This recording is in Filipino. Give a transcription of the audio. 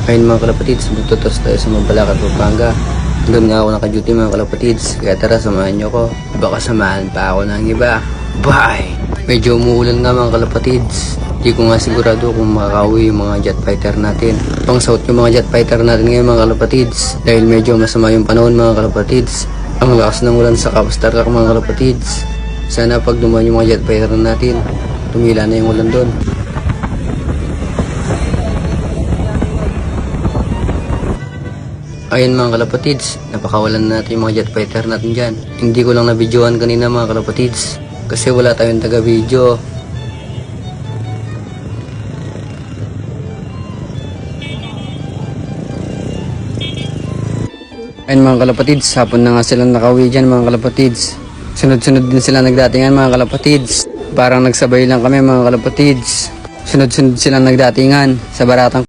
Ayun mga kalapatids, magtutos tayo sa Mabalacat, Pampanga. Doon nga ako naka-duty mga kalapatids, kaya tara samahan nyo ko. Baka samahan pa ako ng iba. Bye! Medyo umuulan nga mga kalapatids. Di ko nga sigurado kung makakauwi yung mga jet fighter natin. Pang south yung mga jet fighter natin ngayon mga kalapatids. Dahil medyo masama yung panahon mga kalapatids. Ang lakas ng ulan sa Kapstarkak mga kalapatids. Sana pag dumaan yung mga jet fighter natin, tumila na yung ulan doon. Ayun mga kalapatids, napakawalan na natin yung mga jet fighter natin dyan. Hindi ko lang na-videoan kanina mga kalapatids kasi wala tayong taga-video. Ayun mga kalapatids, hapon na nga silang nakauwi dyan mga kalapatids. Sunod-sunod din sila nagdatingan mga kalapatids. Parang nagsabay lang kami mga kalapatids. Sunod-sunod silang nagdatingan sa Baratang